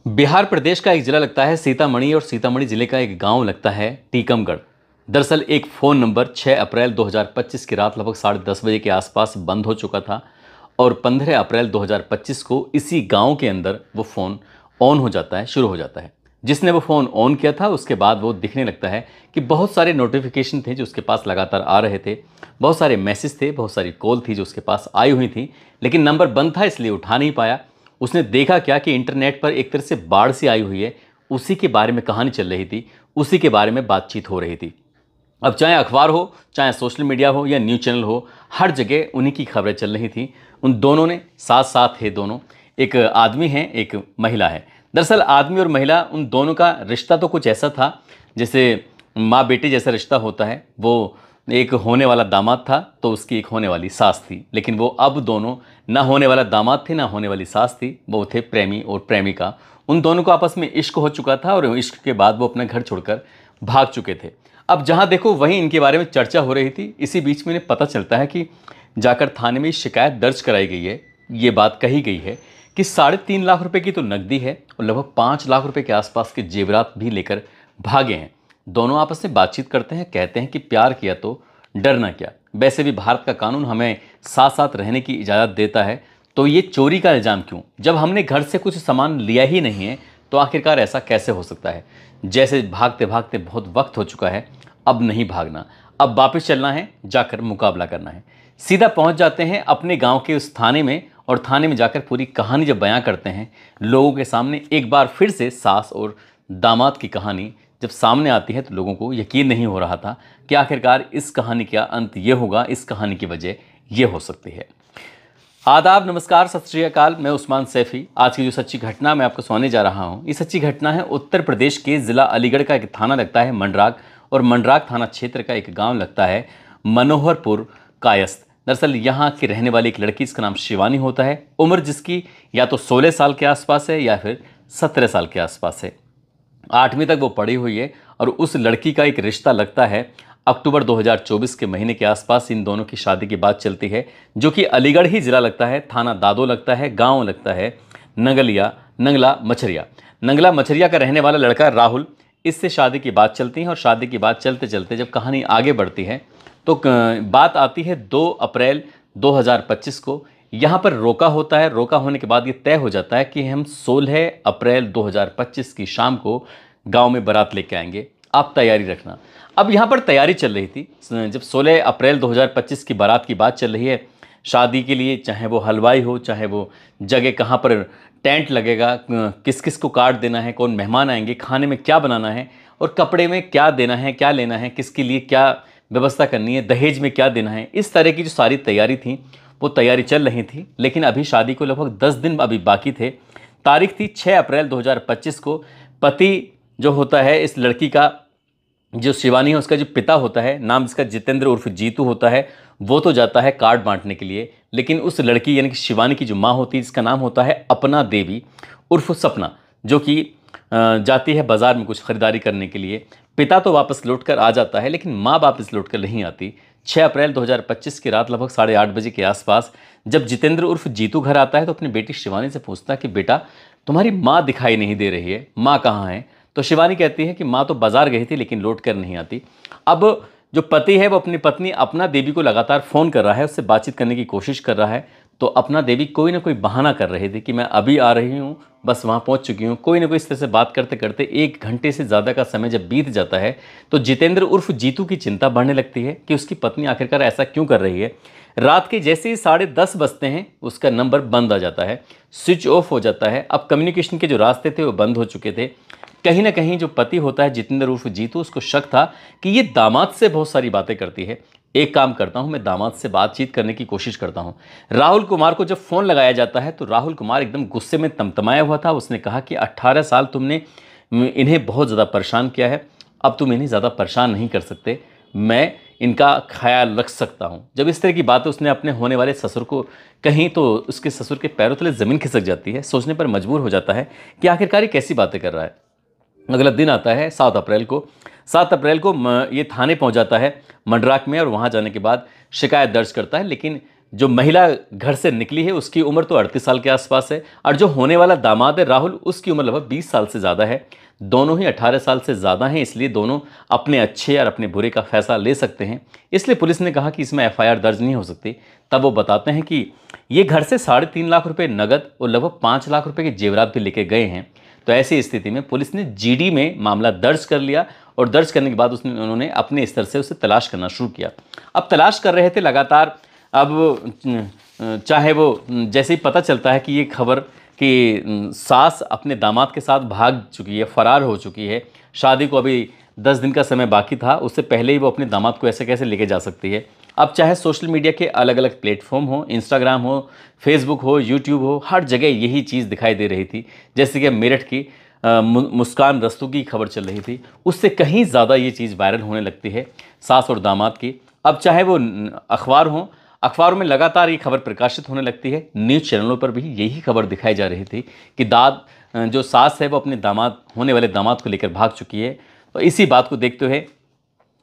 बिहार प्रदेश का एक जिला लगता है सीतामढ़ी और सीतामढ़ी जिले का एक गांव लगता है टीकमगढ़। दरअसल एक फ़ोन नंबर 6 अप्रैल 2025 की रात लगभग 10:30 बजे के आसपास बंद हो चुका था और 15 अप्रैल 2025 को इसी गांव के अंदर वो फ़ोन ऑन हो जाता है, शुरू हो जाता है। जिसने वो फ़ोन ऑन किया था उसके बाद वो दिखने लगता है कि बहुत सारे नोटिफिकेशन थे जो उसके पास लगातार आ रहे थे, बहुत सारे मैसेज थे, बहुत सारी कॉल थी जो उसके पास आई हुई थी, लेकिन नंबर बंद था इसलिए उठा नहीं पाया। उसने देखा क्या कि इंटरनेट पर एक तरह से बाढ़ सी आई हुई है, उसी के बारे में कहानी चल रही थी, उसी के बारे में बातचीत हो रही थी। अब चाहे अखबार हो, चाहे सोशल मीडिया हो या न्यूज़ चैनल हो, हर जगह उन्हीं की खबरें चल रही थी। उन दोनों ने साथ साथ थे दोनों, एक आदमी है, एक महिला है। दरअसल आदमी और महिला उन दोनों का रिश्ता तो कुछ ऐसा था जैसे माँ बेटे जैसा रिश्ता होता है। वो एक होने वाला दामाद था तो उसकी एक होने वाली सास थी, लेकिन वो अब दोनों ना होने वाला दामाद थे ना होने वाली सास थी, वो थे प्रेमी और प्रेमिका। उन दोनों को आपस में इश्क हो चुका था और इश्क के बाद वो अपना घर छोड़कर भाग चुके थे। अब जहाँ देखो वहीं इनके बारे में चर्चा हो रही थी। इसी बीच में इन्हें पता चलता है कि जाकर थाने में शिकायत दर्ज कराई गई है। ये बात कही गई है कि 3.5 लाख रुपए की तो नकदी है और लगभग 5 लाख रुपए के आसपास के जेवरात भी लेकर भागे हैं। दोनों आपस में बातचीत करते हैं, कहते हैं कि प्यार किया तो डरना क्या। वैसे भी भारत का कानून हमें साथ साथ रहने की इजाज़त देता है, तो ये चोरी का इल्ज़ाम क्यों? जब हमने घर से कुछ सामान लिया ही नहीं है तो आखिरकार ऐसा कैसे हो सकता है? जैसे भागते भागते बहुत वक्त हो चुका है, अब नहीं भागना, अब वापस चलना है, जाकर मुकाबला करना है। सीधा पहुंच जाते हैं अपने गांव के उस थाने में और थाने में जाकर पूरी कहानी जब बयां करते हैं लोगों के सामने, एक बार फिर से सास और दामाद की कहानी जब सामने आती है तो लोगों को यकीन नहीं हो रहा था कि आखिरकार इस कहानी का अंत ये होगा, इस कहानी की वजह ये हो सकती है। आदाब, नमस्कार, सत श्री अकाल। मैं उस्मान सैफी। आज की जो सच्ची घटना मैं आपको सुनाने जा रहा हूँ, ये सच्ची घटना है उत्तर प्रदेश के ज़िला अलीगढ़ का एक थाना लगता है मंडराग, और मंडराग थाना क्षेत्र का एक गांव लगता है मनोहरपुर कायस्थ। दरअसल यहाँ की रहने वाली एक लड़की, इसका नाम शिवानी होता है। उम्र जिसकी या तो 16 साल के आसपास है या फिर 17 साल के आसपास है। 8वीं तक वो पढ़ी हुई है और उस लड़की का एक रिश्ता लगता है अक्टूबर 2024 के महीने के आसपास। इन दोनों की शादी की बात चलती है, जो कि अलीगढ़ ही जिला लगता है, थाना दादो लगता है, गांव लगता है नंगला मछरिया का रहने वाला लड़का राहुल। इससे शादी की बात चलती है और शादी की बात चलते चलते जब कहानी आगे बढ़ती है तो बात आती है 2 अप्रैल 2025 को। यहाँ पर रोका होता है। रोका होने के बाद ये तय हो जाता है कि हम 16 अप्रैल 2025 की शाम को गांव में बारात लेके आएंगे, आप तैयारी रखना। अब यहाँ पर तैयारी चल रही थी जब 16 अप्रैल 2025 की बारात की बात चल रही है शादी के लिए, चाहे वो हलवाई हो, चाहे वो जगह कहाँ पर टेंट लगेगा, किस किस को कार्ड देना है, कौन मेहमान आएंगे, खाने में क्या बनाना है और कपड़े में क्या देना है, क्या लेना है, किसके लिए क्या व्यवस्था करनी है, दहेज में क्या देना है, इस तरह की जो सारी तैयारी थी वो तैयारी चल रही थी। लेकिन अभी शादी को लगभग 10 दिन अभी बाकी थे। तारीख थी 6 अप्रैल 2025 को। पति जो होता है इस लड़की का, जो शिवानी है, उसका जो पिता होता है, नाम इसका जितेंद्र उर्फ जीतू होता है, वो तो जाता है कार्ड बांटने के लिए। लेकिन उस लड़की यानी कि शिवानी की जो माँ होती है, जिसका नाम होता है अपना देवी उर्फ सपना, जो कि जाती है बाजार में कुछ खरीदारी करने के लिए। पिता तो वापस लौट कर आ जाता है लेकिन माँ वापस लौट कर नहीं आती। 6 अप्रैल 2025 की रात लगभग 8:30 बजे के आसपास जब जितेंद्र उर्फ जीतू घर आता है तो अपनी बेटी शिवानी से पूछता है कि बेटा, तुम्हारी माँ दिखाई नहीं दे रही है, माँ कहाँ है? तो शिवानी कहती है कि माँ तो बाजार गई थी लेकिन लौट कर नहीं आती। अब जो पति है वो अपनी पत्नी अपना देवी को लगातार फ़ोन कर रहा है, उससे बातचीत करने की कोशिश कर रहा है। तो अपना देवी कोई ना कोई बहाना कर रहे थे कि मैं अभी आ रही हूँ, बस वहाँ पहुँच चुकी हूँ। कोई ना कोई इस तरह से बात करते करते 1 घंटे से ज़्यादा का समय जब बीत जाता है तो जितेंद्र उर्फ जीतू की चिंता बढ़ने लगती है कि उसकी पत्नी आखिरकार ऐसा क्यों कर रही है। रात के जैसे ही 10:30 बजते हैं उसका नंबर बंद आ जाता है, स्विच ऑफ हो जाता है। अब कम्युनिकेशन के जो रास्ते थे वो बंद हो चुके थे। कहीं ना कहीं जो पति होता है जितेंद्र उर्फ जीतू, उसको शक था कि ये दामाद से बहुत सारी बातें करती है। एक काम करता हूं, मैं दामाद से बातचीत करने की कोशिश करता हूं। राहुल कुमार को जब फ़ोन लगाया जाता है तो राहुल कुमार एकदम गुस्से में तमतमाया हुआ था। उसने कहा कि 18 साल तुमने इन्हें बहुत ज़्यादा परेशान किया है, अब तुम इन्हें ज़्यादा परेशान नहीं कर सकते, मैं इनका ख्याल रख सकता हूं। जब इस तरह की बातें उसने अपने होने वाले ससुर को कहीं तो उसके ससुर के पैरों तले ज़मीन खिसक जाती है। सोचने पर मजबूर हो जाता है कि आखिरकार ये कैसी बातें कर रहा है। अगला दिन आता है 7 अप्रैल को। 7 अप्रैल को ये थाने पहुंच जाता है मंडराक में और वहां जाने के बाद शिकायत दर्ज करता है। लेकिन जो महिला घर से निकली है उसकी उम्र तो 38 साल के आसपास है, और जो होने वाला दामाद है राहुल, उसकी उम्र लगभग 20 साल से ज़्यादा है। दोनों ही 18 साल से ज़्यादा हैं, इसलिए दोनों अपने अच्छे और अपने बुरे का फैसला ले सकते हैं। इसलिए पुलिस ने कहा कि इसमें एफआईआर दर्ज नहीं हो सकती। तब वो बताते हैं कि ये घर से 3.5 लाख रुपए नगद और लगभग 5 लाख रुपए के जेवरात भी लेके गए हैं। तो ऐसी स्थिति में पुलिस ने जीडी में मामला दर्ज कर लिया, और दर्ज करने के बाद उन्होंने अपने स्तर से उसे तलाश करना शुरू किया। अब तलाश कर रहे थे लगातार। अब चाहे वो जैसे ही पता चलता है कि ये खबर कि सास अपने दामाद के साथ भाग चुकी है, फरार हो चुकी है, शादी को अभी 10 दिन का समय बाकी था, उससे पहले ही वो अपने दामाद को ऐसे कैसे लेके जा सकती है। अब चाहे सोशल मीडिया के अलग अलग प्लेटफॉर्म हो, इंस्टाग्राम हो, फेसबुक हो, यूट्यूब हो, हर जगह यही चीज़ दिखाई दे रही थी। जैसे कि मेरठ की मुस्कान रस्तोगी की खबर चल रही थी, उससे कहीं ज़्यादा ये चीज़ वायरल होने लगती है सास और दामाद की। अब चाहे वो अखबार हो, अखबारों में लगातार ये खबर प्रकाशित होने लगती है। न्यूज़ चैनलों पर भी यही खबर दिखाई जा रही थी कि जो सास है वो अपने दामाद, होने वाले दामाद को लेकर भाग चुकी है। तो इसी बात को देखते हुए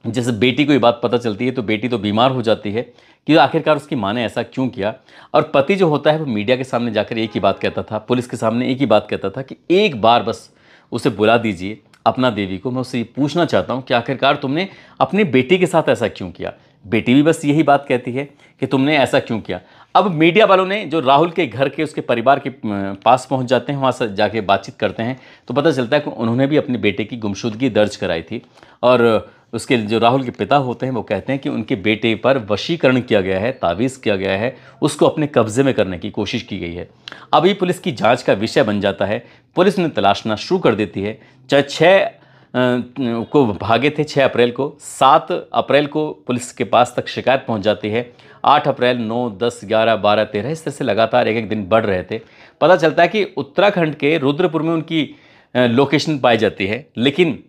जैसे बेटी को ये बात पता चलती है तो बेटी तो बीमार हो जाती है कि आखिरकार उसकी माँ ने ऐसा क्यों किया। और पति जो होता है वो मीडिया के सामने जाकर एक ही बात कहता था, पुलिस के सामने एक ही बात कहता था कि एक बार बस उसे बुला दीजिए, अपना देवी को, मैं उससे ये पूछना चाहता हूँ कि आखिरकार तुमने अपनी बेटी के साथ ऐसा क्यों किया। बेटी भी बस यही बात कहती है कि तुमने ऐसा क्यों किया। अब मीडिया वालों ने जो राहुल के घर के उसके परिवार के पास पहुंच जाते हैं, वहाँ से जाके बातचीत करते हैं, तो पता चलता है कि उन्होंने भी अपने बेटे की गुमशुदगी दर्ज कराई थी। और उसके जो राहुल के पिता होते हैं वो कहते हैं कि उनके बेटे पर वशीकरण किया गया है, तावीज़ किया गया है, उसको अपने कब्जे में करने की कोशिश की गई है। अभी पुलिस की जांच का विषय बन जाता है। पुलिस ने तलाशना शुरू कर देती है। चाहे 6 को भागे थे 6 अप्रैल को, 7 अप्रैल को पुलिस के पास तक शिकायत पहुंच जाती है। 8 अप्रैल, 9, 10, 11, 12, 13 इस तरह से लगातार एक एक दिन बढ़ रहे थे। पता चलता है कि उत्तराखंड के रुद्रपुर में उनकी लोकेशन पाई जाती है, लेकिन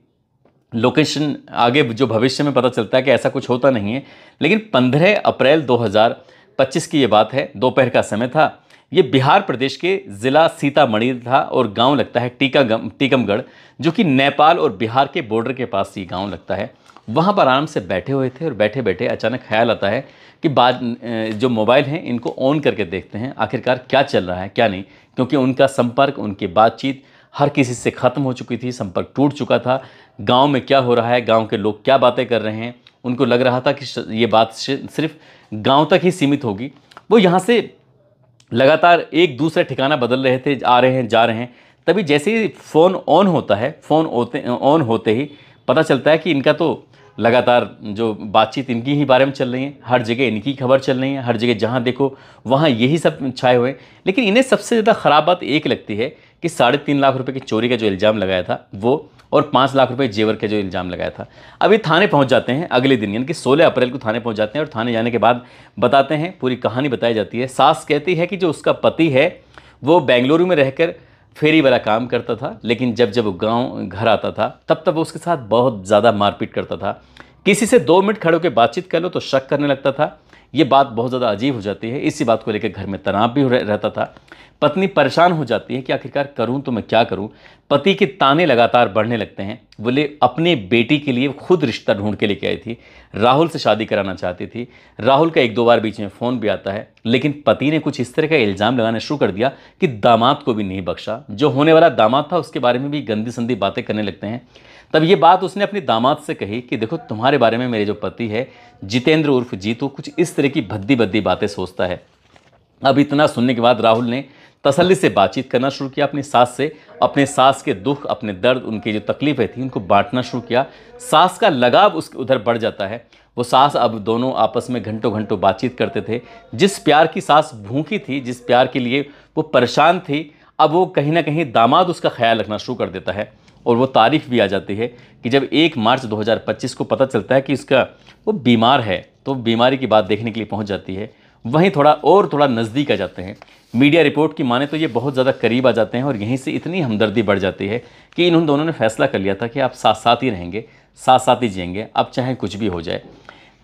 लोकेशन आगे जो भविष्य में पता चलता है कि ऐसा कुछ होता नहीं है। लेकिन 15 अप्रैल 2025 की ये बात है, दोपहर का समय था। ये बिहार प्रदेश के ज़िला सीतामढ़ी था और गांव लगता है टीकमगढ़, जो कि नेपाल और बिहार के बॉर्डर के पास ये गांव लगता है। वहाँ पर आराम से बैठे हुए थे और बैठे बैठे अचानक ख्याल आता है कि जो मोबाइल हैं इनको ऑन करके देखते हैं आखिरकार क्या चल रहा है क्या नहीं, क्योंकि उनका संपर्क, उनकी बातचीत हर किसी से ख़त्म हो चुकी थी, संपर्क टूट चुका था। गांव में क्या हो रहा है, गांव के लोग क्या बातें कर रहे हैं, उनको लग रहा था कि ये बात सिर्फ गांव तक ही सीमित होगी। वो यहाँ से लगातार एक दूसरे ठिकाना बदल रहे थे, आ रहे हैं जा रहे हैं। तभी जैसे ही फ़ोन ऑन होता है, फ़ोन ऑन होते ही पता चलता है कि इनका तो लगातार जो बातचीत इनकी ही बारे में चल रही है, हर जगह इनकी खबर चल रही है, हर जगह जहाँ देखो वहाँ यही सब छाए हुए। लेकिन इन्हें सबसे ज़्यादा ख़राब बात एक लगती है कि 3.5 लाख रुपए की चोरी का जो इल्ज़ाम लगाया था वो, और 5 लाख रुपए जेवर का जो इल्ज़ाम लगाया था। अब ये थाने पहुंच जाते हैं अगले दिन, यानी कि 16 अप्रैल को थाने पहुंच जाते हैं। और थाने जाने के बाद बताते हैं, पूरी कहानी बताई जाती है। सास कहती है कि जो उसका पति है वो बेंगलुरु में रहकर फेरी वाला काम करता था, लेकिन जब वो गाँव घर आता था तब उसके साथ बहुत ज़्यादा मारपीट करता था। किसी से 2 मिनट खड़े होकर बातचीत कर लो तो शक करने लगता था। ये बात बहुत ज़्यादा अजीब हो जाती है। इसी बात को लेकर घर में तनाव भी रहता था। पत्नी परेशान हो जाती है कि आखिरकार करूं तो मैं क्या करूं। पति के ताने लगातार बढ़ने लगते हैं। बोले अपने बेटी के लिए खुद रिश्ता ढूंढ के लेके आई थी, राहुल से शादी कराना चाहती थी। राहुल का 1-2 बार बीच में फ़ोन भी आता है, लेकिन पति ने कुछ इस तरह का इल्ज़ाम लगाना शुरू कर दिया कि दामाद को भी नहीं बख्शा। जो होने वाला दामाद था उसके बारे में भी गंदी संदी बातें करने लगते हैं। तब ये बात उसने अपने दामाद से कही कि देखो तुम्हारे बारे में मेरे जो पति है जितेंद्र उर्फ जीतू कुछ इस तरह की भद्दी भद्दी बातें सोचता है। अब इतना सुनने के बाद राहुल ने तसल्ली से बातचीत करना शुरू किया अपनी सास से। अपने सास के दुख, अपने दर्द, उनकी जो तकलीफ़ें थी उनको बांटना शुरू किया। सास का लगाव उसके उधर बढ़ जाता है। वो सास, अब दोनों आपस में घंटों घंटों बातचीत करते थे। जिस प्यार की सास भूखी थी, जिस प्यार के लिए वो परेशान थी, अब वो कहीं ना कहीं दामाद उसका ख्याल रखना शुरू कर देता है। और वो तारीफ भी आ जाती है कि जब 1 मार्च 2025 को पता चलता है कि इसका वो बीमार है, तो बीमारी की बात देखने के लिए पहुंच जाती है। वहीं थोड़ा नज़दीक आ जाते हैं। मीडिया रिपोर्ट की माने तो ये बहुत ज़्यादा करीब आ जाते हैं और यहीं से इतनी हमदर्दी बढ़ जाती है कि इन दोनों ने फैसला कर लिया था कि आप साथ साथ ही रहेंगे, साथ साथ ही जिएंगे, अब चाहे कुछ भी हो जाए।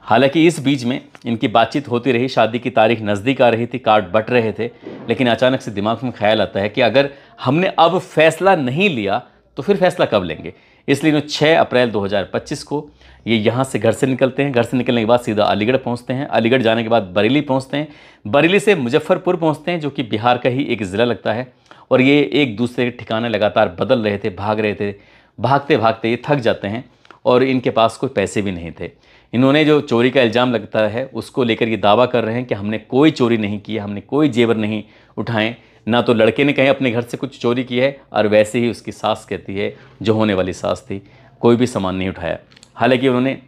हालांकि इस बीच में इनकी बातचीत होती रही, शादी की तारीख नज़दीक आ रही थी, कार्ड बट रहे थे, लेकिन अचानक से दिमाग में ख्याल आता है कि अगर हमने अब फैसला नहीं लिया तो फिर फैसला कब लेंगे। इसलिए इन्होंने 6 अप्रैल 2025 को ये यहाँ से घर से निकलते हैं। घर से निकलने के बाद सीधा अलीगढ़ पहुँचते हैं। अलीगढ़ जाने के बाद बरेली पहुँचते हैं। बरेली से मुजफ्फरपुर पहुँचते हैं, जो कि बिहार का ही एक ज़िला लगता है। और ये एक दूसरे के ठिकाने लगातार बदल रहे थे, भाग रहे थे। भागते भागते ये थक जाते हैं और इनके पास कोई पैसे भी नहीं थे। इन्होंने जो चोरी का इल्ज़ाम लगता है उसको लेकर ये दावा कर रहे हैं कि हमने कोई चोरी नहीं किया, हमने कोई जेवर नहीं उठाए। ना तो लड़के ने कहीं अपने घर से कुछ चोरी की है, और वैसे ही उसकी सास कहती है, जो होने वाली सास थी, कोई भी सामान नहीं उठाया। हालांकि उन्होंने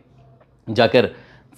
जाकर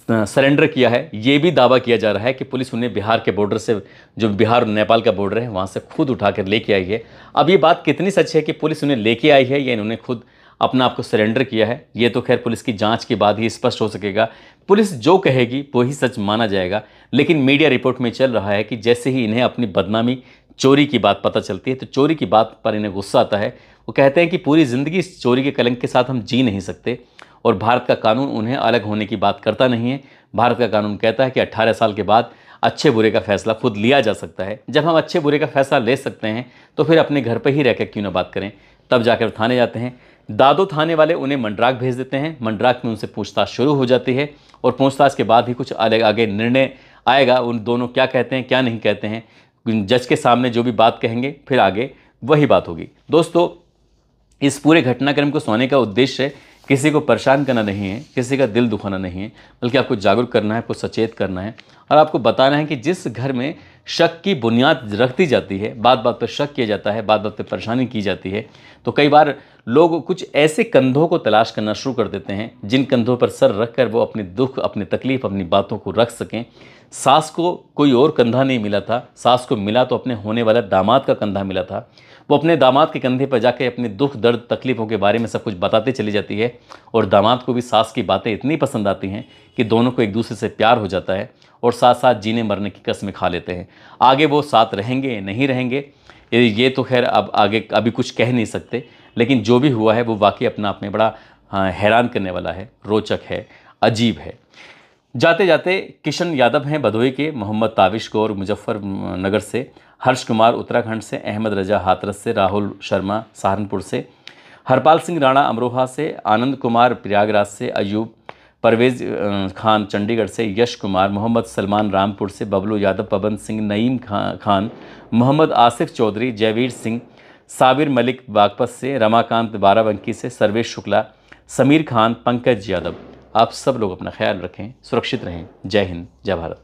सरेंडर किया है। ये भी दावा किया जा रहा है कि पुलिस उन्हें बिहार के बॉर्डर से, जो बिहार और नेपाल का बॉर्डर है, वहाँ से खुद उठाकर लेके आई है। अब ये बात कितनी सच है कि पुलिस उन्हें लेके आई है या इन्होंने खुद अपना आप को सरेंडर किया है, ये तो खैर पुलिस की जांच के बाद ही स्पष्ट हो सकेगा। पुलिस जो कहेगी वही सच माना जाएगा। लेकिन मीडिया रिपोर्ट में चल रहा है कि जैसे ही इन्हें अपनी बदनामी, चोरी की बात पता चलती है, तो चोरी की बात पर इन्हें गुस्सा आता है। वो कहते हैं कि पूरी ज़िंदगी इस चोरी के कलंक के साथ हम जी नहीं सकते, और भारत का कानून उन्हें अलग होने की बात करता नहीं है। भारत का कानून कहता है कि 18 साल के बाद अच्छे बुरे का फैसला खुद लिया जा सकता है। जब हम अच्छे बुरे का फैसला ले सकते हैं तो फिर अपने घर पर ही रहकर क्यों ना बात करें। तब जाकर थाने जाते हैं। दादो थाने वाले उन्हें मंडराक भेज देते हैं। मंडराक में उनसे पूछताछ शुरू हो जाती है, और पूछताछ के बाद ही कुछ अलग आगे निर्णय आएगा। उन दोनों क्या कहते हैं क्या नहीं कहते हैं, जज के सामने जो भी बात कहेंगे फिर आगे वही बात होगी। दोस्तों, इस पूरे घटनाक्रम को सुनाने का उद्देश्य किसी को परेशान करना नहीं है, किसी का दिल दुखाना नहीं है, बल्कि आपको जागरूक करना है, आपको सचेत करना है, और आपको बताना है कि जिस घर में शक की बुनियाद रखती जाती है, बात बात पर शक किया जाता है, बात बात पर परेशानी की जाती है, तो कई बार लोग कुछ ऐसे कंधों को तलाश करना शुरू कर देते हैं जिन कंधों पर सर रख कर वो अपने दुख, अपनी तकलीफ, अपनी बातों को रख सकें। सास को कोई और कंधा नहीं मिला था, सास को मिला तो अपने होने वाला दामाद का कंधा मिला था। वो अपने दामाद के कंधे पर जाके अपने दुख, दर्द, तकलीफ़ों के बारे में सब कुछ बताते चली जाती है, और दामाद को भी सास की बातें इतनी पसंद आती हैं कि दोनों को एक दूसरे से प्यार हो जाता है, और साथ साथ जीने मरने की कस्में खा लेते हैं। आगे वो साथ रहेंगे नहीं रहेंगे, ये तो खैर अब आगे अभी कुछ कह नहीं सकते। लेकिन जो भी हुआ है वो वाकई अपने आप में बड़ा हैरान करने वाला है, रोचक है, अजीब है। जाते जाते किशन यादव हैं भदोही के, मोहम्मद ताविश गौर मुजफ्फरनगर से, हर्ष कुमार उत्तराखंड से, अहमद रजा हाथरस से, राहुल शर्मा सहारनपुर से, हरपाल सिंह राणा अमरोहा से, आनंद कुमार प्रयागराज से, अयूब परवेज़ खान चंडीगढ़ से, यश कुमार, मोहम्मद सलमान रामपुर से, बबलू यादव, पवन सिंह, नईम खान, मोहम्मद आसिफ चौधरी, जयवीर सिंह, साबिर मलिक बागपत से, रमाकांत बाराबंकी से, सर्वेश शुक्ला, समीर खान, पंकज यादव। आप सब लोग अपना ख्याल रखें, सुरक्षित रहें। जय हिंद, जय भारत।